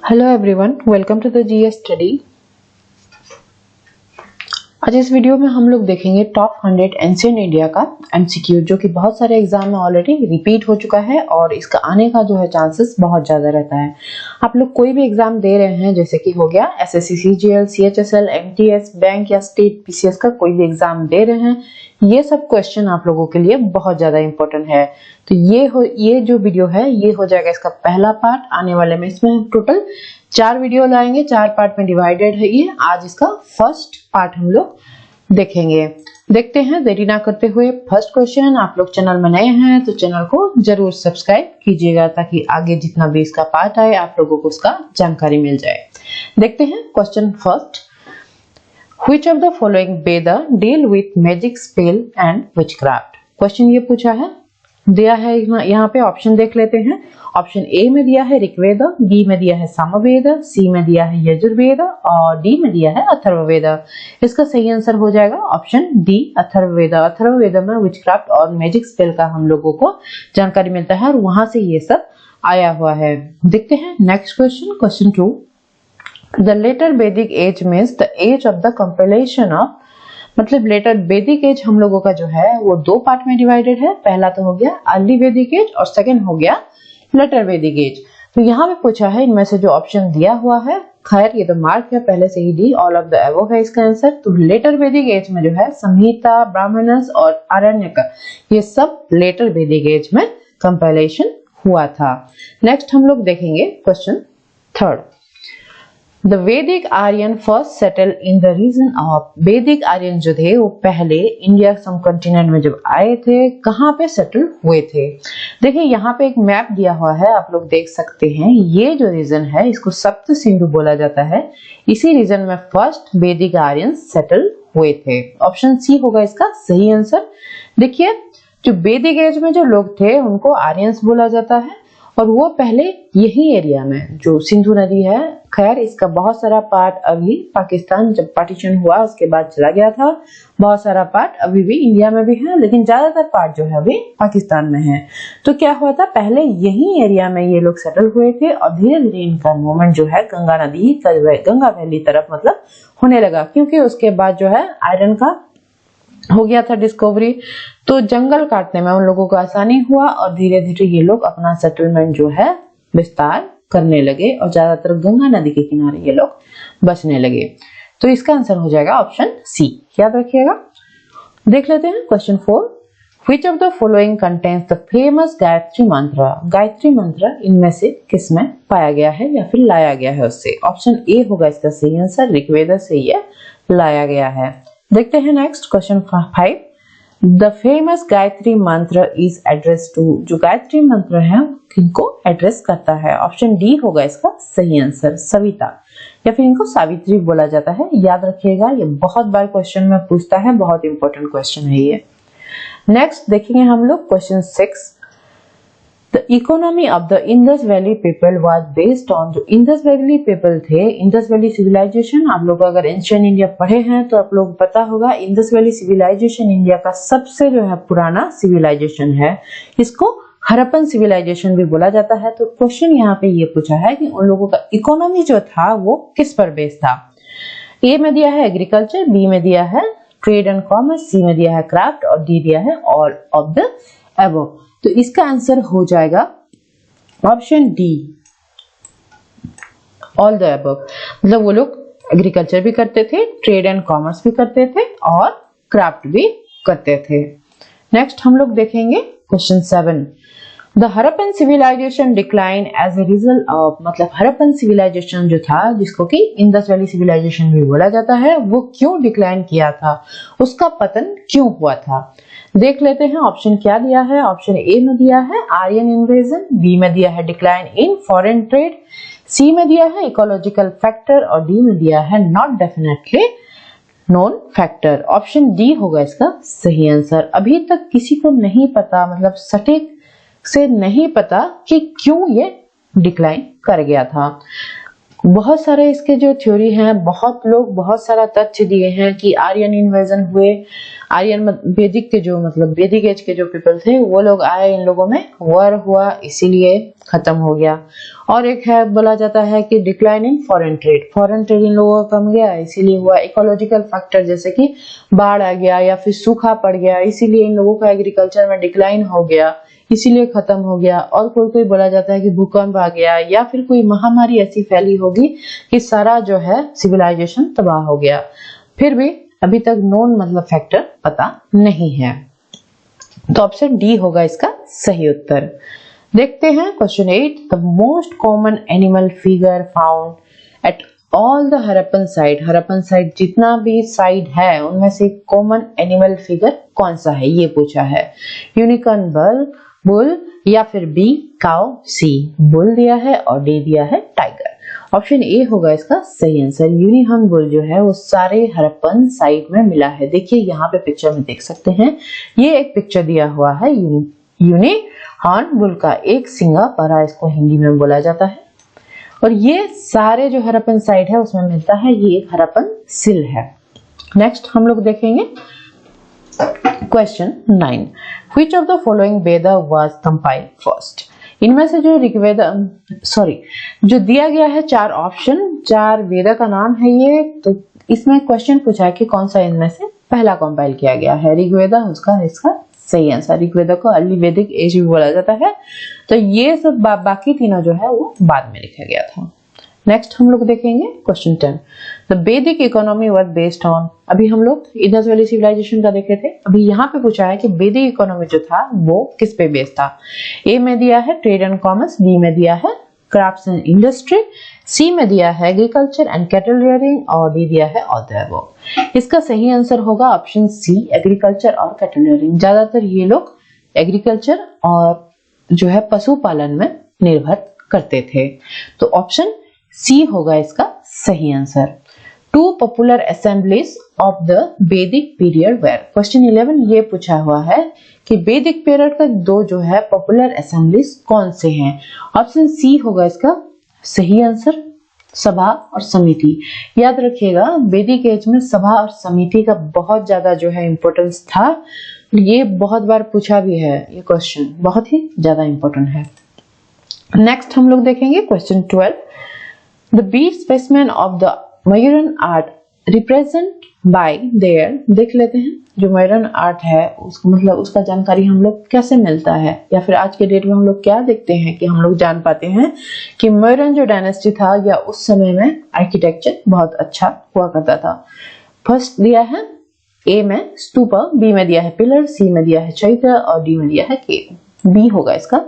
Hello everyone, welcome to the GS study. आज इस वीडियो में हम लोग देखेंगे टॉप 100 एंशिएंट इंडिया का एमसीक्यू, जो कि बहुत सारे एग्जाम में ऑलरेडी रिपीट हो चुका है और इसका आने का जो है चांसेस बहुत ज्यादा रहता है। आप लोग कोई भी एग्जाम दे रहे हैं, जैसे कि हो गया SSC, CGL, CHSL, MTS, bank या स्टेट पीसीएस का कोई भी एग्जाम दे रहे हैं, ये सब क्वेश्चन आप लोगों के लिए बहुत ज्यादा इंपॉर्टेंट है। तो ये जो वीडियो है ये हो जाएगा इसका पहला पार्ट। आने वाले में इसमें टोटल 4 वीडियो लाएंगे, 4 पार्ट में डिवाइडेड है ये। आज इसका फर्स्ट पार्ट हम लोग देखेंगे। देखते हैं देरी ना करते हुए फर्स्ट क्वेश्चन। आप लोग चैनल में नए हैं तो चैनल को जरूर सब्सक्राइब कीजिएगा, ताकि आगे जितना भी इसका पार्ट आए आप लोगों को उसका जानकारी मिल जाए। देखते हैं question first. Which of the following Veda deal with magic spell and witchcraft? Question ये पूछा है, दिया है यहाँ पे ऑप्शन देख लेते हैं। ऑप्शन ए में दिया है ऋग्वेद, बी में दिया है सामवेद, सी में दिया है यजुर्वेद और डी में दिया है अथर्ववेद। इसका सही आंसर हो जाएगा ऑप्शन डी, अथर्ववेद। अथर्ववेद में विचक्राफ्ट और मैजिक स्पेल का हम लोगों को जानकारी मिलता है और वहां से ये सब आया हुआ है। देखते हैं next question, question 2। The later Vedic age means the age of the compilation of, मतलब लेटर वैदिक एज हम लोगों का जो है वो 2 पार्ट में डिवाइडेड है। पहला तो हो गया अर्ली वैदिक एज और सेकंड हो गया लेटर वैदिक एज। तो यहाँ पे पूछा है इनमें से जो ऑप्शन दिया हुआ है, खैर ये तो मार्क है पहले से ही D, all of the above है इसका आंसर। तो लेटर वैदिक एज में जो है संहिता, ब्राह्मणस और आरण्यक, ये सब लेटर वैदिक एज में कंपाइलेशन हुआ था। नेक्स्ट हम लोग देखेंगे question 3rd। The Vedic Aryan first settled in the region of, वैदिक आर्यन जो थे वो पहले इंडिया सब कॉन्टिनेंट में जब आए थे, कहाँ पे सेटल हुए थे। देखिए यहाँ पे एक मैप दिया हुआ है, आप लोग देख सकते हैं। ये जो रीजन है इसको सप्त सिंधु बोला जाता है। इसी रीजन में फर्स्ट वैदिक आर्यन सेटल हुए थे। ऑप्शन सी होगा इसका सही आंसर। देखिए जो वैदिक एज में जो लोग थे उनको आर्यंस बोला जाता है और वो पहले यही एरिया में जो सिंधु नदी है, खैर इसका बहुत सारा पार्ट अभी पाकिस्तान जब पार्टीशन हुआ उसके बाद चला गया था, बहुत सारा पार्ट अभी भी इंडिया में भी है, लेकिन ज्यादातर पार्ट जो है अभी पाकिस्तान में है। तो क्या हुआ था, पहले यही एरिया में ये लोग सेटल हुए थे और धीरे धीरे इनका मूवमेंट जो है गंगा नदी, गंगा वैली तरफ मतलब होने लगा, क्योंकि उसके बाद जो है आयरन का हो गया था डिस्कवरी। तो जंगल काटने में उन लोगों को आसानी हुआ और धीरे धीरे ये लोग अपना सेटलमेंट जो है विस्तार करने लगे और ज्यादातर गंगा नदी के किनारे ये लोग बसने लगे। तो इसका आंसर हो जाएगा ऑप्शन सी, याद रखिएगा। देख लेते हैं question 4। Which of the following contains the famous Gayatri मंत्र? गायत्री मंत्र इनमें से किसमें पाया गया है या फिर लाया गया है उससे? ऑप्शन ए होगा इसका सही आंसर, ऋग्वेद से ये लाया गया है। देखते हैं next question 5। The famous Gayatri मंत्र इज एड्रेस टू, जो गायत्री मंत्र है किनको एड्रेस करता है? ऑप्शन डी होगा इसका सही आंसर, सविता, या फिर इनको सावित्री बोला जाता है। याद रखिएगा, ये बहुत बार क्वेश्चन में पूछता है, बहुत इंपॉर्टेंट क्वेश्चन है ये। नेक्स्ट देखेंगे हम लोग question 6। The economy of the Indus Valley people was based on, जो इंडस वैली पीपल थे, इंडस वैली सिविलाइजेशन, आप लोग अगर एंशिएंट इंडिया पढ़े हैं तो आप लोग पता होगा इंडस वैली सिविलाइजेशन इंडिया का सबसे जो है पुराना सिविलाइजेशन है। इसको हड़प्पन सिविलाइजेशन भी बोला जाता है। तो क्वेश्चन यहाँ पे ये पूछा है कि उन लोगों का इकोनॉमी जो था वो किस पर बेस्ड था। ए में दिया है एग्रीकल्चर, बी में दिया है ट्रेड एंड कॉमर्स, सी में दिया है क्राफ्ट और डी दिया है ऑल ऑफ द अबव। तो इसका आंसर हो जाएगा option D, all the above. मतलब वो लोग एग्रीकल्चर भी करते थे, ट्रेड एंड कॉमर्स भी करते थे और क्राफ्ट भी करते थे। नेक्स्ट हम लोग देखेंगे question 7। The Harappan civilization decline as a result of, मतलब हड़प्पन सिविलाइजेशन जो था जिसको कि इंडस वैली सिविलाइजेशन भी बोला जाता है, वो क्यों डिक्लाइन किया था, उसका पतन क्यों हुआ था? देख लेते हैं ऑप्शन क्या दिया है। ऑप्शन ए में दिया है आर्यन इन्वेजन, बी में दिया है डिक्लाइन इन फॉरेन ट्रेड, सी में दिया है इकोलॉजिकल फैक्टर और डी में दिया है not definitely known factor. Option D होगा इसका सही आंसर। अभी तक किसी को नहीं पता, मतलब सटीक से नहीं पता कि क्यों ये डिक्लाइन कर गया था। बहुत सारे इसके जो थ्योरी हैं, बहुत लोग बहुत सारा तथ्य दिए हैं कि आर्यन इन्वेजन हुए, आर्यन वैदिक के जो मतलब वैदिक एज के जो पीपल थे वो लोग आए, इन लोगों में वॉर हुआ इसीलिए खत्म हो गया। और एक है बोला जाता है कि decline in foreign trade in लोगों का कम गया इसीलिए हुआ। इकोलॉजिकल फैक्टर जैसे कि बाढ़ आ गया या फिर सूखा पड़ गया इसीलिए इन लोगों का एग्रीकल्चर में डिक्लाइन हो गया इसीलिए खत्म हो गया। और कोई बोला जाता है कि भूकंप आ गया या फिर कोई महामारी ऐसी फैली होगी कि सारा जो है सिविलाइजेशन तबाह हो गया। फिर भी अभी तक नोन मतलब फैक्टर पता नहीं है, तो ऑप्शन डी होगा इसका सही उत्तर। देखते हैं question 8, the most common animal figure found at all the Harappan site. Harappan site जितना भी साइट है उनमें से कॉमन एनिमल फिगर कौन सा है ये पूछा है। यूनिकॉर्न बुल या फिर बी काउ, सी बुल दिया है और डी दिया है टाइगर। ऑप्शन ए होगा इसका सही आंसर। यूनिहॉर्न बुल जो है वो सारे हरप्पन साइट में मिला है। देखिए यहाँ पे पिक्चर में देख सकते हैं, ये एक पिक्चर दिया हुआ है यूनिहॉर्न बुल का, एक सिंगा परा इसको हिंदी में बोला जाता है। और ये सारे जो हरप्पन साइट है उसमें मिलता है, ये एक हरप्पन सिल है। नेक्स्ट हम लोग देखेंगे question 9, which of the following Veda was compiled first? इनमें से जो ऋग्वेद जो दिया गया है 4 ऑप्शन, 4 वेदा का नाम है ये, तो इसमें क्वेश्चन पूछा है कि कौन सा इनमें से पहला कंपाइल किया गया है। ऋग्वेदा उसका इसका सही आंसर। ऋग्वेदा को अर्ली वैदिक एज भी बोला जाता है, तो ये सब बाकी तीनों जो है वो बाद में लिखा गया था। नेक्स्ट हम लोग देखेंगे क्वेश्चन 10, द वैदिक इकोनॉमी वाज बेस्ड ऑन। अभी हम लोग इंडस वैली सिविलाइजेशन का देखे थे, अभी यहाँ पे पूछा है कि वैदिक इकोनॉमी जो था वो किस पे बेस्ड था। ए में दिया है ट्रेड एंड कॉमर्स, बी में दिया है क्राफ्ट्स एंड इंडस्ट्री, सी में दिया है एग्रीकल्चर एंड कैटल रियरिंग और डी दिया है ऑल द अबव। इसका सही आंसर होगा ऑप्शन सी, एग्रीकल्चर और कैटल रियरिंग। ज्यादातर ये लोग एग्रीकल्चर और जो है पशुपालन में निर्भर करते थे, तो ऑप्शन सी होगा इसका सही answer. 2 popular assemblies of the वैदिक पीरियड वेर। क्वेश्चन 11 ये पूछा हुआ है कि वैदिक पीरियड का 2 जो है पॉपुलर असेंबलीज कौन से हैं। ऑप्शन सी होगा इसका सही आंसर, सभा और समिति। याद रखिएगा वैदिक एज में सभा और समिति का बहुत ज्यादा जो है इंपॉर्टेंस था, ये बहुत बार पूछा भी है, ये क्वेश्चन बहुत ही ज्यादा इंपॉर्टेंट है। नेक्स्ट हम लोग देखेंगे question 12, the bead specimen of the Mauryan art represent by their। देख लेते हैं जो मयूरन आर्ट है उसको मतलब उसका जानकारी हम लोग कैसे मिलता है, या फिर आज के डेट में हम लोग क्या देखते हैं कि हम लोग जान पाते हैं कि मयूरन जो डायनेस्टी था या उस समय में आर्किटेक्चर बहुत अच्छा हुआ करता था। फर्स्ट दिया है ए में स्तूपा, बी में दिया है पिलर, सी में दिया है चैत्य और डी में दिया है केव। बी होगा इसका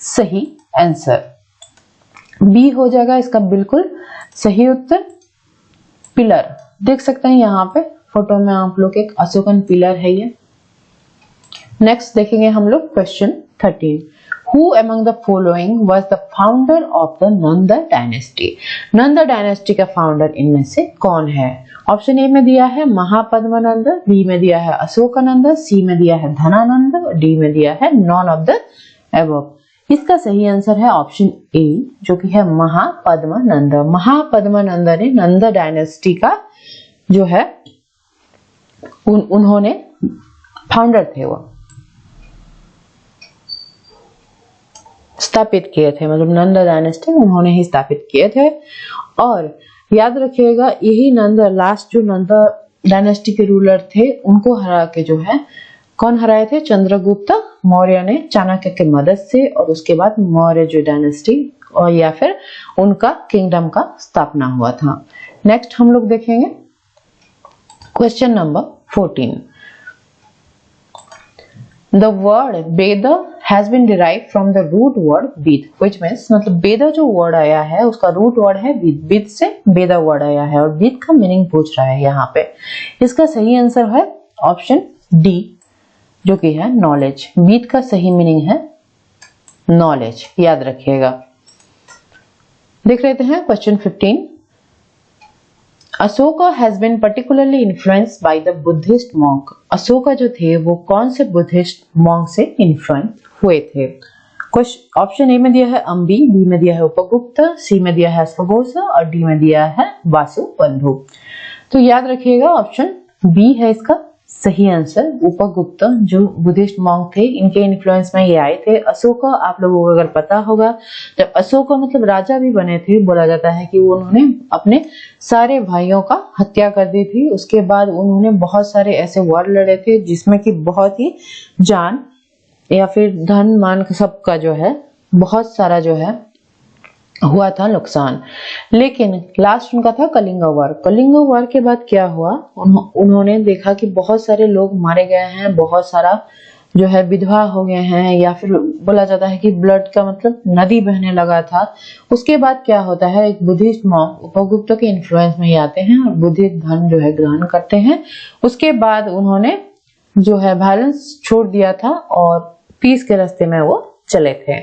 सही आंसर। बी हो जाएगा इसका बिल्कुल सही उत्तर। पिलर देख सकते हैं यहाँ पे फोटो में आप लोग, एक अशोकन पिलर है ये। नेक्स्ट देखेंगे हम लोग question 13, who among the following was the founder of the Nand dynasty. Nand dynasty का फाउंडर इनमें से कौन है। ऑप्शन ए में दिया है महापद्मानंद, बी में दिया है अशोकानंद, सी में दिया है धनानंद और डी में दिया है नॉन ऑफ द एबव। इसका सही आंसर है ऑप्शन ए जो कि है महापद्मानंद। महापद्मानंद ने नंद डायनेस्टी का जो है उन्होंने फाउंडर थे, वो स्थापित किए थे, मतलब नंद डायनेस्टी उन्होंने ही स्थापित किए थे। और याद रखिएगा यही नंद लास्ट जो नंद डायनेस्टी के रूलर थे उनको हरा के जो है कौन हराए थे, चंद्रगुप्त मौर्य ने चाणक्य के मदद से, और उसके बाद मौर्य जो डायनेस्टी और या फिर उनका किंगडम का स्थापना हुआ था। नेक्स्ट हम लोग देखेंगे question number 14, the word Veda has been derived from the root word vid, which means मतलब वेद जो वर्ड आया है उसका रूट वर्ड है विद, विद से वेदा वर्ड आया है और विद का मीनिंग पूछ रहा है यहाँ पे। इसका सही आंसर है ऑप्शन डी जो कि है नॉलेज। विद का सही मीनिंग है नॉलेज, याद रखिएगा। देख लेते हैं question 15, Ashoka has been particularly influenced by the Buddhist monk. Ashoka जो थे वो कौन से बुद्धिस्ट मॉन्क से इन्फ्लुएंस हुए थे। ऑप्शन ए में दिया है अंबी, बी में दिया है उपगुप्त, सी में दिया है अश्वघोष और डी में दिया है वासुबंधु। तो याद रखिएगा ऑप्शन बी है इसका सही आंसर। उपगुप्त जो बुद्धिस्ट मॉन्क थे, इनके इन्फ्लुएंस में ये आए थे। अशोक आप लोगों को अगर पता होगा, जब अशोक मतलब राजा भी बने थे, बोला जाता है कि उन्होंने अपने सारे भाइयों का हत्या कर दी थी। उसके बाद उन्होंने बहुत सारे ऐसे वॉर लड़े थे जिसमें कि बहुत ही जान या फिर धन मान सबका जो है बहुत सारा जो है हुआ था नुकसान। लेकिन लास्ट उनका था कलिंग वॉर। कलिंग वॉर के बाद क्या हुआ, उन्होंने देखा कि बहुत सारे लोग मारे गए हैं, बहुत सारा जो है विधवा हो गए हैं, या फिर बोला जाता है कि ब्लड का मतलब नदी बहने लगा था। उसके बाद क्या होता है, एक बुद्धिस्ट मॉन्क उपगुप्त के इन्फ्लुएंस में ही आते हैं और बुद्धिस्ट धर्म जो है ग्रहण करते हैं। उसके बाद उन्होंने जो है वायलेंस छोड़ दिया था और पीस के रास्ते में वो चले थे।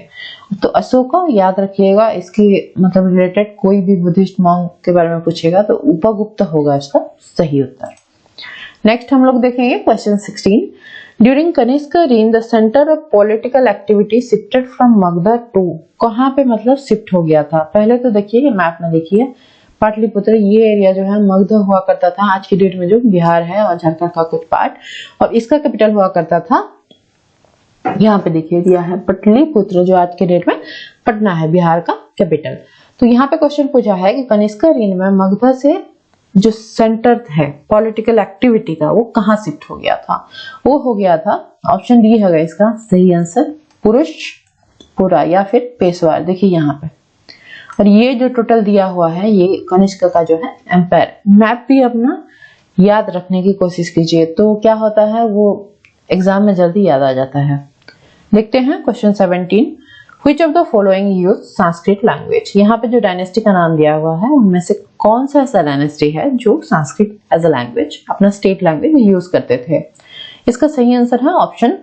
तो अशोका याद रखिएगा, इसकी मतलब रिलेटेड कोई भी बुद्धिस्ट मॉन्क के बारे में पूछेगा तो उपगुप्त होगा इसका सही उत्तर। नेक्स्ट हम लोग देखेंगे question 16। During Kanishka reign the centre of political activity shifted from Magadha to, कहाँ पे मतलब शिफ्ट हो गया था। पहले तो देखिए मैप में देखिए पाटलिपुत्र, ये एरिया जो है मगध हुआ करता था, आज की डेट में जो बिहार है और झारखंड का कुछ पार्ट, और इसका कैपिटल हुआ करता था, यहाँ पे देखिए दिया है पाटलिपुत्र, जो आज के डेट में पटना है, बिहार का कैपिटल। तो यहाँ पे क्वेश्चन पूछा है कि कनिष्क reign में मगध से जो सेंटर है पॉलिटिकल एक्टिविटी का, वो कहाँ शिफ्ट हो गया था। वो हो गया था, ऑप्शन डी है इसका सही आंसर, पुरुषपुरा या फिर पेशवार। देखिए यहाँ पे, और ये जो टोटल दिया हुआ है ये कनिष्क का जो है एम्पायर। मैप भी अपना याद रखने की कोशिश कीजिए, तो क्या होता है वो एग्जाम में जल्दी याद आ जाता है। देखते हैं question 17। Which of the following use Sanskrit language. यहाँ पे जो डायनेस्टी का नाम दिया हुआ है उनमें से कौन सा ऐसा डायनेस्टी है जो संस्कृत एज अ लैंग्वेज अपना स्टेट लैंग्वेज यूज करते थे। इसका सही आंसर है ऑप्शन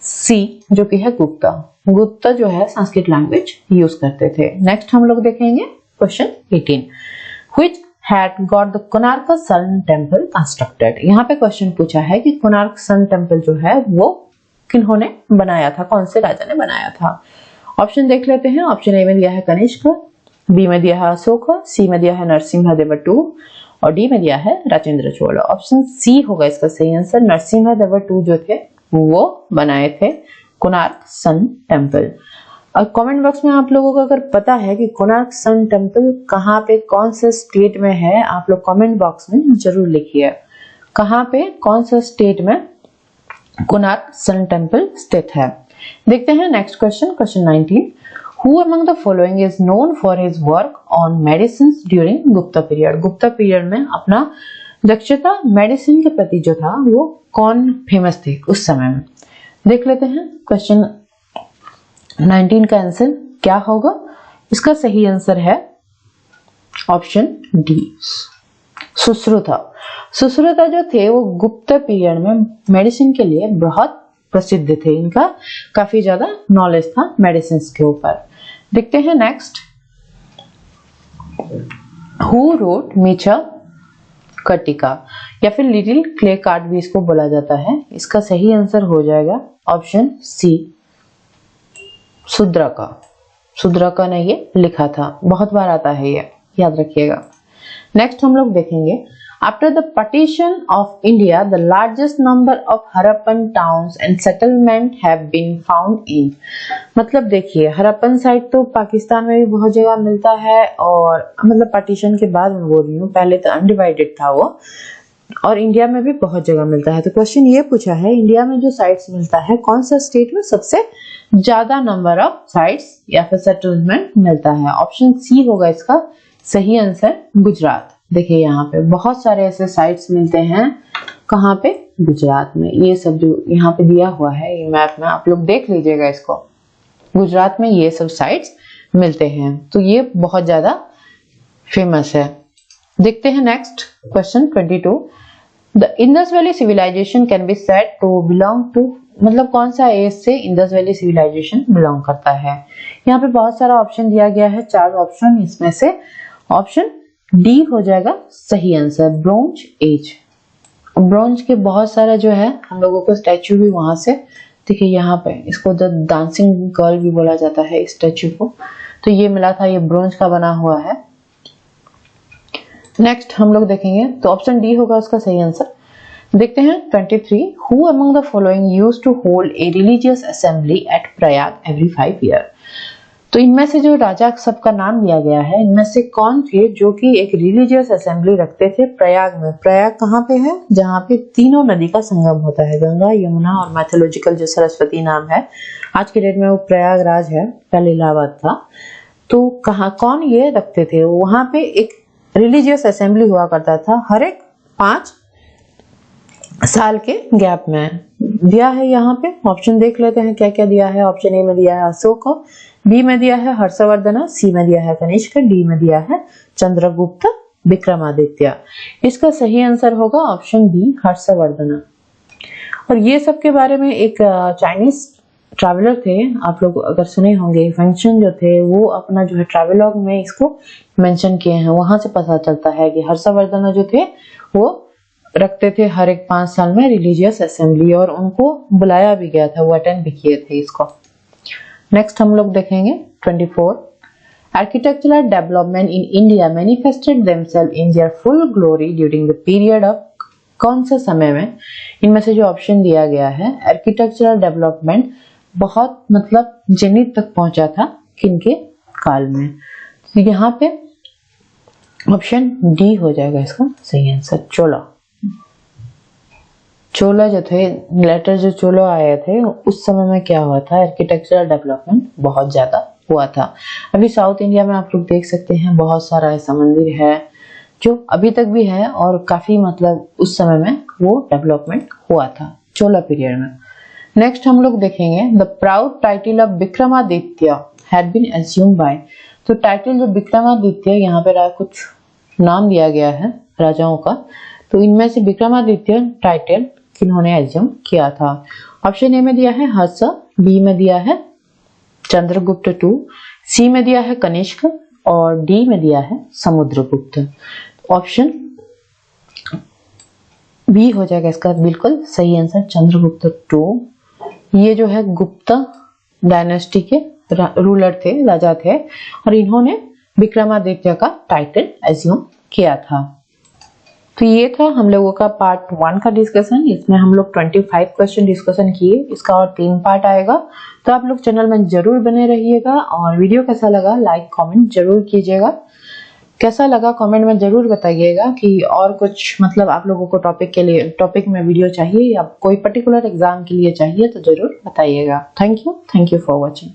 सी, जो कि है गुप्ता। गुप्ता जो है संस्कृत लैंग्वेज यूज करते थे। नेक्स्ट हम लोग देखेंगे question 18। Which had got the Konark Sun Temple constructed। यहाँ पे क्वेश्चन पूछा है कि कोणार्क सन टेम्पल जो है वो किन्होंने बनाया था, कौन से राजा ने बनाया था। ऑप्शन देख लेते हैं। ऑप्शन ए में दिया है कनिष्क, बी में दिया है अशोक, सी में दिया है नरसिम्हदेव टू और डी में दिया है राजेंद्र चोल। ऑप्शन सी होगा इसका सही आंसर। नरसिम्हदेव टू जो थे वो बनाए थे कोणार्क सन टेम्पल। और कमेंट बॉक्स में आप लोगों को अगर पता है कि कोणार्क सन टेम्पल कहाँ पे कौन से स्टेट में है, आप लोग कमेंट बॉक्स में जरूर लिखिए कहाँ पे कौन सा स्टेट में कोणार्क सन टेम्पल स्थित है। देखते हैं next question, question 19। Who among the following is known for his work on medicines during Gupta period. Gupta period में अपना दक्षता मेडिसिन के प्रति जो था वो कौन फेमस थे उस समय में। देख लेते हैं क्वेश्चन 19 का आंसर क्या होगा। इसका सही आंसर है ऑप्शन डी, सुश्रुता। सुश्रुता जो थे वो गुप्ता पीरियड में मेडिसिन के लिए बहुत प्रसिद्ध थे, इनका काफी ज्यादा नॉलेज था मेडिसिन के ऊपर। देखते हैं नेक्स्ट। हु रोट मीचा कटिका या फिर लिटिल क्ले कार्ड भी इसको बोला जाता है। इसका सही आंसर हो जाएगा ऑप्शन सी, शुद्रका। शुद्रका ने ये लिखा था, बहुत बार आता है ये, याद रखिएगा। नेक्स्ट हम लोग देखेंगे after the partition of India the largest number of Harappan towns and settlement have been found in. मतलब देखिए हरप्पन साइट तो पाकिस्तान में भी बहुत जगह मिलता है, और मतलब पार्टीशन के बाद मैं बोल रही हूँ, पहले तो अनडिवाइडेड था वो, और इंडिया में भी बहुत जगह मिलता है। तो क्वेश्चन ये पूछा है इंडिया में जो साइट्स मिलता है कौन सा स्टेट में सबसे ज्यादा नंबर ऑफ साइट्स या फिर सेटलमेंट मिलता है। ऑप्शन सी होगा इसका सही आंसर, गुजरात। देखिए यहाँ पे बहुत सारे ऐसे साइट्स मिलते हैं, कहाँ पे, गुजरात में। ये सब जो यहाँ पे दिया हुआ है ये मैप में आप लोग देख लीजिएगा इसको, गुजरात में ये सब साइट्स मिलते हैं, तो ये बहुत ज्यादा फेमस है। देखते हैं next question 22। The Indus valley civilization can be said to belong to, मतलब कौन सा एज से इंडस वैली सिविलाइजेशन बिलोंग करता है। यहाँ पे बहुत सारा ऑप्शन दिया गया है, 4 ऑप्शन, इसमें से ऑप्शन डी हो जाएगा सही आंसर, ब्रोंज एज। ब्रोंज के बहुत सारा जो है हम लोगों को स्टैचू भी वहां से देखिए यहाँ पे इसको द डांसिंग गर्ल भी बोला जाता है इस स्टैचू को। तो ये मिला था, ये ब्रोंज का बना हुआ है। नेक्स्ट हम लोग देखेंगे तो ऑप्शन डी होगा उसका सही आंसर। देखते हैं 23, who among the following used to hold a religious assembly at Prayag every 5 year. तो इनमें से जो राजा सबका नाम दिया गया है, इनमें से कौन थे जो कि एक रिलीजियस असेंबली रखते थे प्रयाग में। प्रयाग कहाँ पे है? जहाँ पे तीनों नदी का संगम होता है, गंगा, यमुना और मैथोलॉजिकल जो सरस्वती नाम है। आज के डेट में वो प्रयागराज है, पहले इलाहाबाद था। तो कहाँ कौन ये रखते थे? वहां पे एक रिलीजियस असेंबली हुआ करता था हर एक 5 साल के गैप में। दिया है यहाँ पे, ऑप्शन देख लेते हैं क्या क्या दिया है। ऑप्शन ए में दिया है अशोक, बी में दिया है हर्षवर्धन, सी में दिया है कनिष्क, डी में दिया है चंद्रगुप्त विक्रमादित्य। इसका सही आंसर होगा ऑप्शन बी हर्षवर्धन। और ये सब के बारे में एक चाइनीज ट्रैवलर थे, आप लोग अगर सुने होंगे, फंक्शन जो थे वो अपना जो है ट्रैवलॉग में इसको मेंशन किए हैं। वहां से पता चलता है कि हर्षवर्धन जो थे वो रखते थे हर एक 5 साल में रिलीजियस असेंबली, और उनको बुलाया भी गया था, वो अटेंड भी किए थे इसको। नेक्स्ट हम लोग देखेंगे 24, architectural development in India manifested themself in their full glory during the period of. कौन से समय में? इनमें से जो ऑप्शन दिया गया है, आर्किटेक्चरल डेवलपमेंट बहुत मतलब जेनिथ तक पहुंचा था किनके काल में? तो यहाँ पे ऑप्शन डी हो जाएगा इसका सही आंसर, चोला। चोला जो थे, लेटर जो चोला आए थे उस समय में क्या हुआ था, आर्किटेक्चरल डेवलपमेंट बहुत ज्यादा हुआ था। अभी साउथ इंडिया में आप लोग देख सकते हैं बहुत सारा ऐसा मंदिर है जो अभी तक भी है, और काफी मतलब उस समय में वो डेवलपमेंट हुआ था चोला पीरियड में। नेक्स्ट हम लोग देखेंगे the proud title of Vikramaditya had been assumed by. तो टाइटल जो विक्रमादित्य, यहाँ पे कुछ नाम दिया गया है राजाओं का, तो इनमें से विक्रमादित्य टाइटल किन्होंने एज्यूम किया था? ऑप्शन ए में दिया है हर्ष, बी में दिया है चंद्रगुप्त II, सी में दिया है कनिष्क और डी में दिया है समुद्रगुप्त। ऑप्शन बी हो जाएगा इसका बिल्कुल सही आंसर, चंद्रगुप्त II। ये जो है गुप्ता डायनेस्टी के रूलर थे, राजा थे, और इन्होंने विक्रमादित्य का टाइटल एज्यूम किया था। तो ये था हम लोगों का पार्ट 1 का डिस्कशन। इसमें हम लोग 25 क्वेश्चन डिस्कशन किए, इसका और 3 पार्ट आएगा। तो आप लोग चैनल में जरूर बने रहिएगा, और वीडियो कैसा लगा लाइक कमेंट जरूर कीजिएगा। कैसा लगा कमेंट में जरूर बताइएगा कि और कुछ मतलब आप लोगों को टॉपिक में वीडियो चाहिए या कोई पर्टिकुलर एग्जाम के लिए चाहिए तो जरूर बताइएगा। Thank you for watching.